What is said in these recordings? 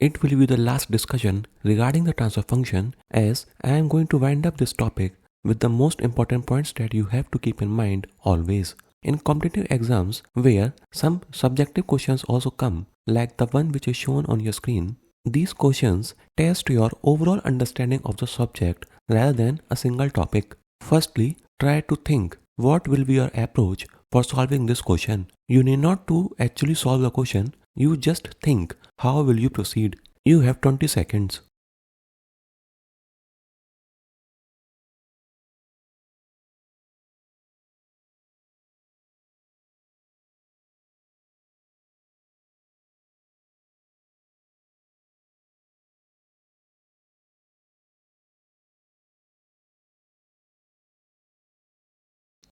it will be the last discussion regarding the transfer function, as I am going to wind up this topic with the most important points that you have to keep in mind always. In competitive exams, where some subjective questions also come, like the one which is shown on your screen, these questions test your overall understanding of the subject rather than a single topic. Firstly, try to think what will be your approach for solving this question. You need not to actually solve the question, you just think how will you proceed. You have 20 seconds.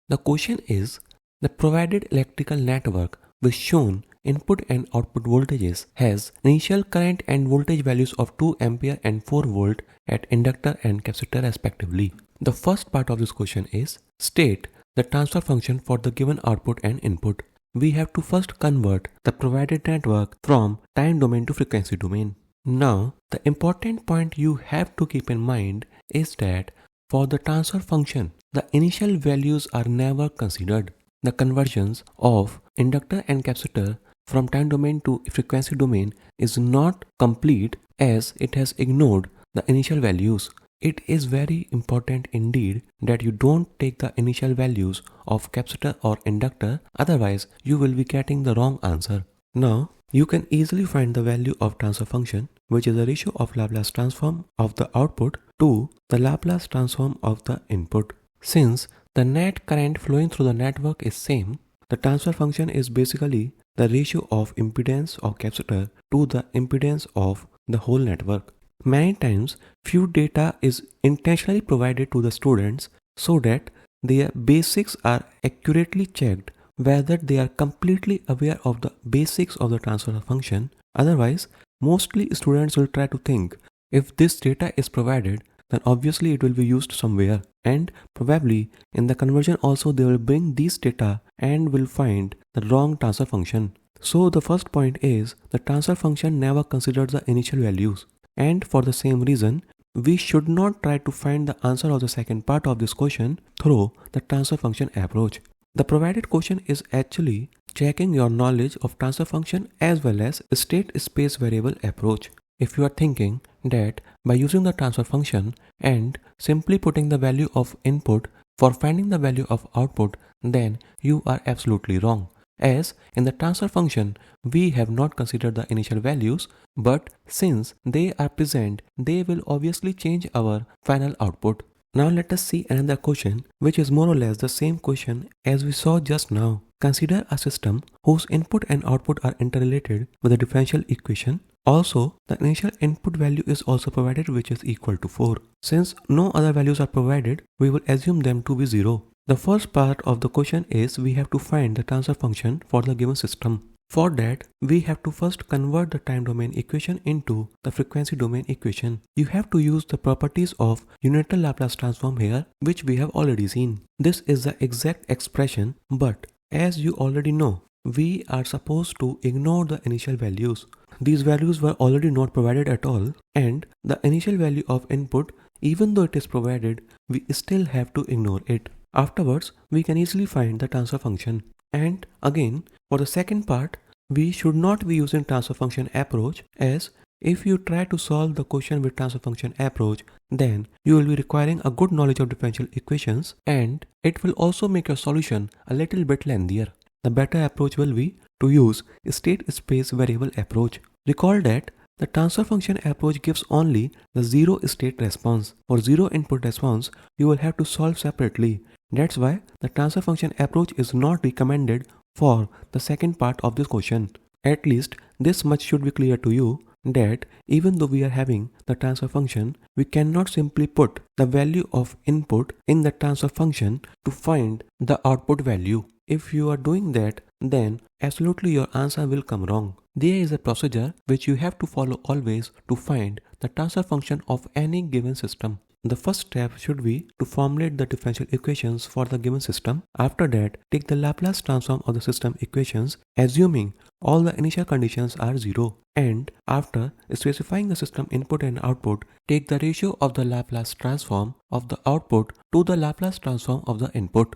The question is, the provided electrical network with shown input and output voltages has initial current and voltage values of 2 ampere and 4 volt at inductor and capacitor respectively. The first part of this question is, state the transfer function for the given output and input. We have to first convert the provided network from time domain to frequency domain. Now, the important point you have to keep in mind is that for the transfer function, the initial values are never considered. The conversions of inductor and capacitor from time domain to frequency domain is not complete as it has ignored the initial values. It is very important indeed that you don't take the initial values of capacitor or inductor, otherwise you will be getting the wrong answer. Now, you can easily find the value of transfer function, which is the ratio of Laplace transform of the output to the Laplace transform of the input. Since the net current flowing through the network is same, the transfer function is basically the ratio of impedance of capacitor to the impedance of the whole network. Many times, few data is intentionally provided to the students so that their basics are accurately checked whether they are completely aware of the basics of the transfer function. Otherwise, mostly students will try to think, if this data is provided, then obviously it will be used somewhere, and probably in the conversion also they will bring these data and will find the wrong transfer function. So the first point is, the transfer function never considers the initial values, and for the same reason, we should not try to find the answer of the second part of this question through the transfer function approach. The provided question is actually checking your knowledge of transfer function as well as state space variable approach. If you are thinking that by using the transfer function and simply putting the value of input for finding the value of output, then you are absolutely wrong. As in the transfer function, we have not considered the initial values, but since they are present, they will obviously change our final output. Now let us see another question which is more or less the same question as we saw just now. Consider a system whose input and output are interrelated with a differential equation. Also, the initial input value is also provided, which is equal to 4. Since no other values are provided, we will assume them to be 0. The first part of the question is we have to find the transfer function for the given system. For that, we have to first convert the time domain equation into the frequency domain equation. You have to use the properties of unital Laplace transform here, which we have already seen. This is the exact expression, but as you already know, we are supposed to ignore the initial values. These values were already not provided at all, and the initial value of input, even though it is provided, we still have to ignore it. Afterwards, we can easily find the transfer function. And again, for the second part, we should not be using transfer function approach, as if you try to solve the question with transfer function approach, then you will be requiring a good knowledge of differential equations, and it will also make your solution a little bit lengthier. The better approach will be to use state space variable approach. Recall that the transfer function approach gives only the 0 state response. For 0 input response, you will have to solve separately. That's why the transfer function approach is not recommended for the second part of this question. At least this much should be clear to you, that even though we are having the transfer function, we cannot simply put the value of input in the transfer function to find the output value. If you are doing that, then absolutely your answer will come wrong. There is a procedure which you have to follow always to find the transfer function of any given system. The first step should be to formulate the differential equations for the given system. After that, take the Laplace transform of the system equations, assuming all the initial conditions are 0. And after specifying the system input and output, take the ratio of the Laplace transform of the output to the Laplace transform of the input.